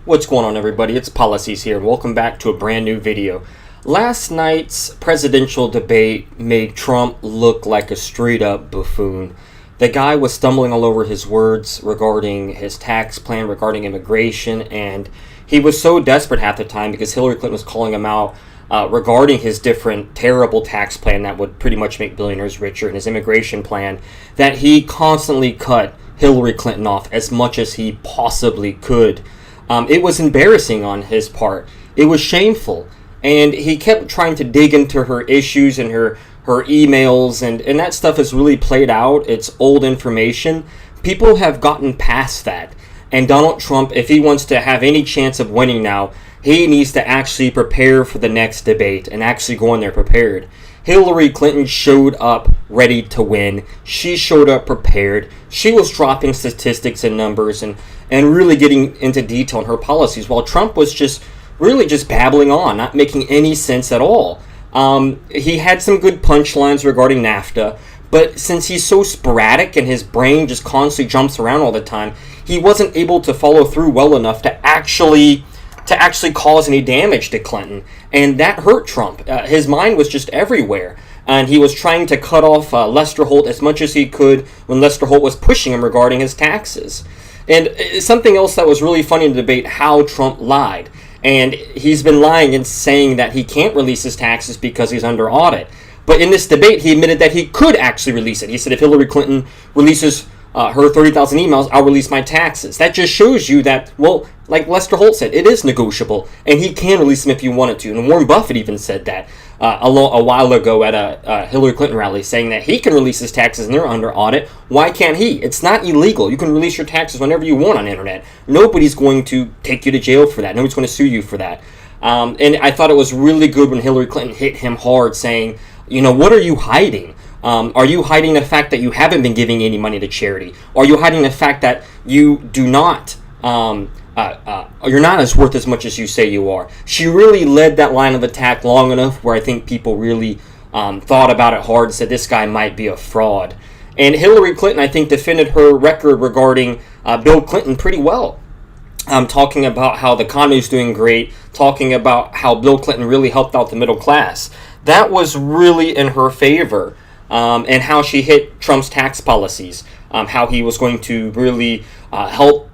What's going on, everybody? It's Policies here, and welcome back to a brand new video. Last night's presidential debate made Trump look like a straight-up buffoon. The guy was stumbling all over his words regarding his tax plan, regarding immigration, and he was so desperate half the time because Hillary Clinton was calling him out regarding his different terrible tax plan that would pretty much make billionaires richer, and his immigration plan, that he constantly cut Hillary Clinton off as much as he possibly could. It was embarrassing on his part. It was shameful. And he kept trying to dig into her issues and her emails, and that stuff has really played out. It's old information. People have gotten past that. And Donald Trump, if he wants to have any chance of winning now, he needs to actually prepare for the next debate and actually go in there prepared. Hillary Clinton showed up ready to win. She showed up prepared. She was dropping statistics and numbers and really getting into detail on her policies, while Trump was just babbling on, not making any sense at all. He had some good punchlines regarding NAFTA, but since he's so sporadic and his brain just constantly jumps around all the time, he wasn't able to follow through well enough to actually cause any damage to Clinton, and that hurt Trump. His mind was just everywhere, and he was trying to cut off Lester Holt as much as he could when Lester Holt was pushing him regarding his taxes. And something else that was really funny in the debate, how Trump lied. And he's been lying and saying that he can't release his taxes because he's under audit. But in this debate, he admitted that he could actually release it. He said, if Hillary Clinton releases her 30,000 emails, I'll release my taxes. That just shows you that, well, like Lester Holt said, it is negotiable, and he can release them if he wanted to. And Warren Buffett even said that a while ago at a Hillary Clinton rally, saying that he can release his taxes and they're under audit. Why can't he? It's not illegal. You can release your taxes whenever you want on the internet. Nobody's going to take you to jail for that. Nobody's going to sue you for that. And I thought it was really good when Hillary Clinton hit him hard, saying, what are you hiding? Are you hiding the fact that you haven't been giving any money to charity? Are you hiding the fact that you do not, you're not as worth as much as you say you are? She really led that line of attack long enough where I think people really thought about it hard and said this guy might be a fraud. And Hillary Clinton, I think, defended her record regarding Bill Clinton pretty well. Talking about how the economy is doing great, talking about how Bill Clinton really helped out the middle class. That was really in her favor. And how she hit Trump's tax policies, how he was going to really help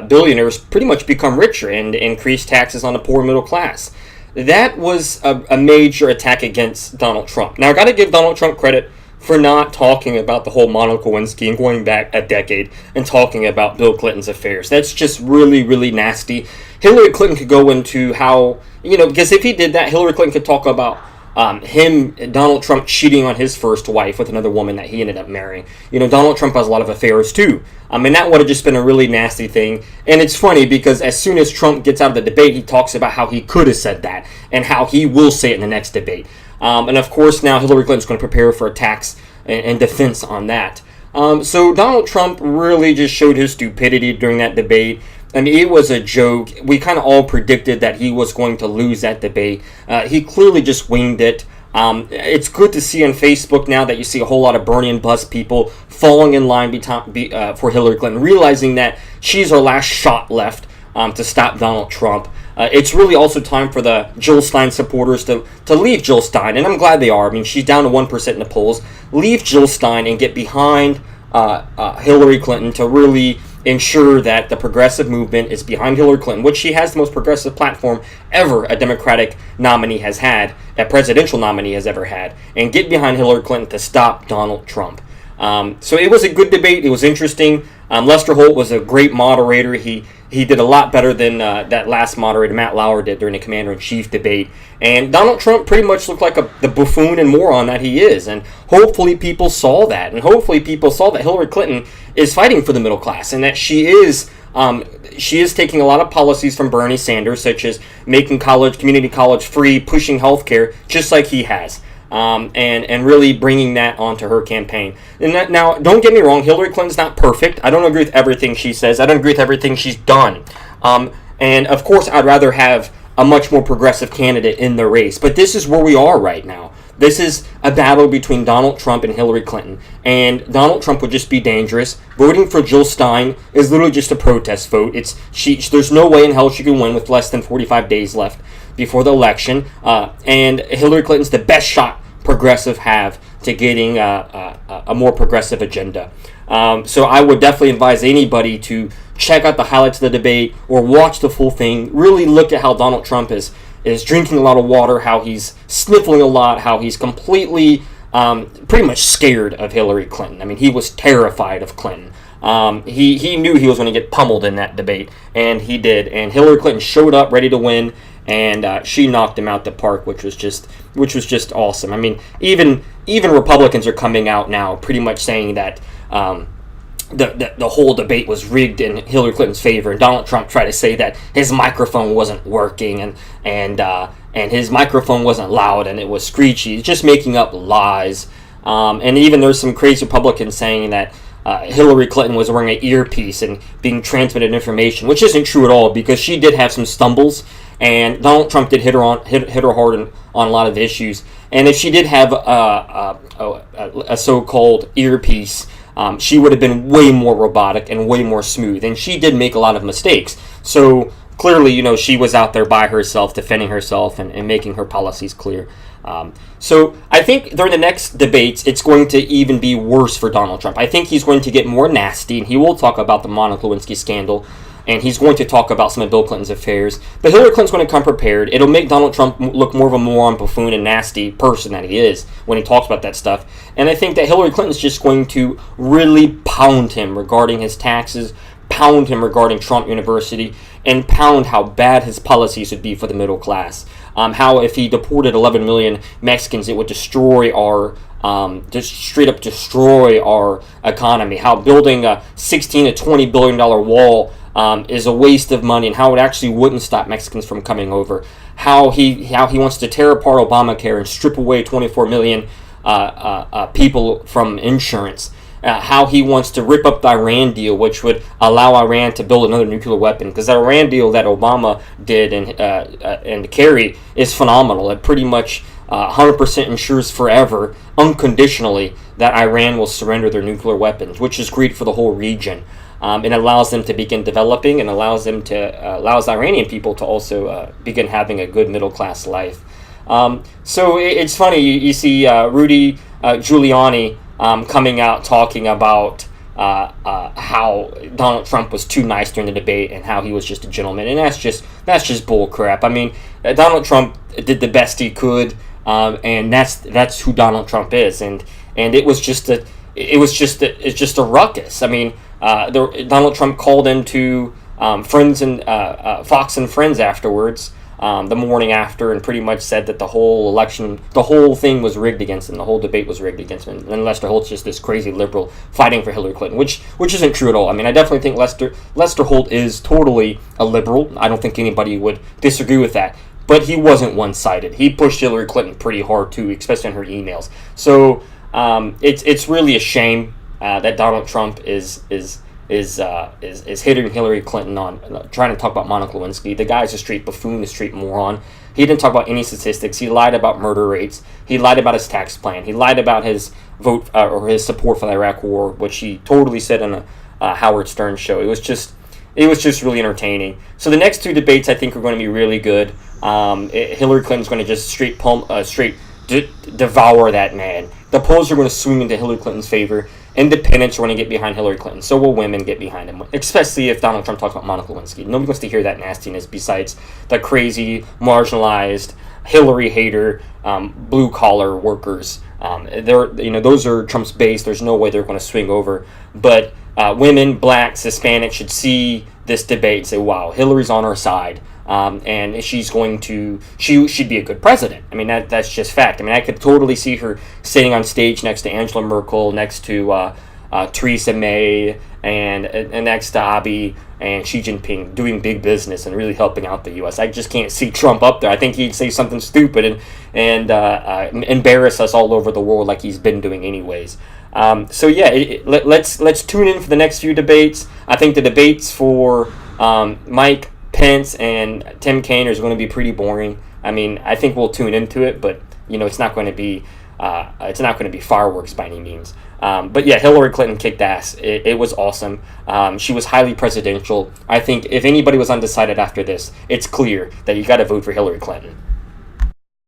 billionaires pretty much become richer and increase taxes on the poor middle class. That was a major attack against Donald Trump. Now, I got to give Donald Trump credit for not talking about the whole Monica Lewinsky and going back a decade and talking about Bill Clinton's affairs. That's just really, really nasty. Hillary Clinton could go into how, because if he did that, Hillary Clinton could talk about Donald Trump cheating on his first wife with another woman that he ended up marrying. Donald Trump has a lot of affairs too. And that would have just been a really nasty thing. And it's funny because as soon as Trump gets out of the debate, he talks about how he could have said that and how he will say it in the next debate. And of course now Hillary Clinton's going to prepare for attacks and defense on that. So Donald Trump really just showed his stupidity during that debate. I mean, it was a joke. We kind of all predicted that he was going to lose that debate. He clearly just winged it. It's good to see on Facebook now that you see a whole lot of Bernie and Buzz people falling in line for Hillary Clinton, realizing that she's our last shot left to stop Donald Trump. It's really also time for the Jill Stein supporters to leave Jill Stein, and I'm glad they are. I mean, she's down to 1% in the polls. Leave Jill Stein and get behind Hillary Clinton to really ensure that the progressive movement is behind Hillary Clinton, which she has the most progressive platform ever a Democratic nominee has had, a presidential nominee has ever had, and get behind Hillary Clinton to stop Donald Trump. So it was a good debate. It was interesting. Lester Holt was a great moderator. He did a lot better than that last moderator, Matt Lauer, did during the Commander-in-Chief debate. And Donald Trump pretty much looked like the buffoon and moron that he is. And hopefully people saw that. And hopefully people saw that Hillary Clinton is fighting for the middle class and that she is taking a lot of policies from Bernie Sanders, such as making community college free, pushing health care, just like he has. And really bringing that onto her campaign. And now, don't get me wrong, Hillary Clinton's not perfect. I don't agree with everything she says. I don't agree with everything she's done. And of course, I'd rather have a much more progressive candidate in the race. But this is where we are right now. This is a battle between Donald Trump and Hillary Clinton, and Donald Trump would just be dangerous. Voting for Jill Stein is literally just a protest vote. There's no way in hell she can win with less than 45 days left before the election, and Hillary Clinton's the best shot progressive have to getting a more progressive agenda. So I would definitely advise anybody to check out the highlights of the debate or watch the full thing. Really look at how Donald Trump is drinking a lot of water, how he's sniffling a lot, how he's completely pretty much scared of Hillary Clinton. I mean, he was terrified of Clinton. He knew he was going to get pummeled in that debate, and he did. And Hillary Clinton showed up ready to win, and she knocked him out the park, which was just awesome. I mean, even Republicans are coming out now, pretty much saying that the whole debate was rigged in Hillary Clinton's favor, and Donald Trump tried to say that his microphone wasn't working and his microphone wasn't loud and it was screechy. He's just making up lies. And even there's some crazy Republicans saying that Hillary Clinton was wearing an earpiece and being transmitted information, which isn't true at all, because she did have some stumbles, and Donald Trump did hit her hard on a lot of issues. And if she did have a so-called earpiece, she would have been way more robotic and way more smooth. And she did make a lot of mistakes. So clearly, she was out there by herself, defending herself and making her policies clear. So I think during the next debates, it's going to even be worse for Donald Trump. I think he's going to get more nasty, and he will talk about the Monica Lewinsky scandal, and he's going to talk about some of Bill Clinton's affairs. But Hillary Clinton's going to come prepared. It'll make Donald Trump look more of a moron, buffoon, and nasty person than he is when he talks about that stuff. And I think that Hillary Clinton's just going to really pound him regarding his taxes, pound him regarding Trump University, and pound how bad his policies would be for the middle class. How if he deported 11 million Mexicans, it would destroy our just straight up destroy our economy. How building a $16 to $20 billion wall is a waste of money, and how it actually wouldn't stop Mexicans from coming over. How he wants to tear apart Obamacare and strip away 24 million people from insurance. How he wants to rip up the Iran deal, which would allow Iran to build another nuclear weapon. Because the Iran deal that Obama did and Kerry is phenomenal. It pretty much 100% ensures forever, unconditionally, that Iran will surrender their nuclear weapons, which is great for the whole region. It allows them to begin developing, and allows the Iranian people to also begin having a good middle class life. So it's funny, you see Rudy Giuliani coming out talking about how Donald Trump was too nice during the debate and how he was just a gentleman, and that's just bull crap. I mean, Donald Trump did the best he could, and that's who Donald Trump is, and it's just a ruckus. I mean, Donald Trump called into Friends and Fox and Friends afterwards, the morning after, and pretty much said that the whole thing was rigged against him. The whole debate was rigged against him. And Lester Holt's just this crazy liberal fighting for Hillary Clinton, which isn't true at all. I mean, I definitely think Lester Holt is totally a liberal. I don't think anybody would disagree with that. But he wasn't one-sided. He pushed Hillary Clinton pretty hard too, especially in her emails. So it's really a shame that Donald Trump is hitting Hillary Clinton on trying to talk about Monica Lewinsky. The guy's a straight buffoon, a straight moron. He didn't talk about any statistics. He lied about murder rates. He lied about his tax plan. He lied about his vote or his support for the Iraq War, which he totally said on a Howard Stern show. It was just really entertaining. So the next two debates I think are going to be really good. Hillary Clinton's going to just straight devour that man. The polls are going to swing into Hillary Clinton's favor. Independents are going to get behind Hillary Clinton. So will women get behind him, especially if Donald Trump talks about Monica Lewinsky. Nobody wants to hear that nastiness besides the crazy, marginalized, Hillary hater, blue-collar workers. Those are Trump's base. There's no way they're going to swing over. But women, blacks, Hispanics should see this debate and say, wow, Hillary's on our side. And she should be a good president. I mean, that's just fact. I mean, I could totally see her sitting on stage next to Angela Merkel, next to Theresa May, and next to Abiy and Xi Jinping, doing big business and really helping out the U.S. I just can't see Trump up there. I think he'd say something stupid and embarrass us all over the world like he's been doing anyways. So yeah, let's tune in for the next few debates. I think the debates for Mike Pence and Tim Kaine is going to be pretty boring. I mean, I think we'll tune into it, but it's not going to be fireworks by any means. But yeah, Hillary Clinton kicked ass. It was awesome. She was highly presidential. I think if anybody was undecided after this, it's clear that you got to vote for Hillary Clinton.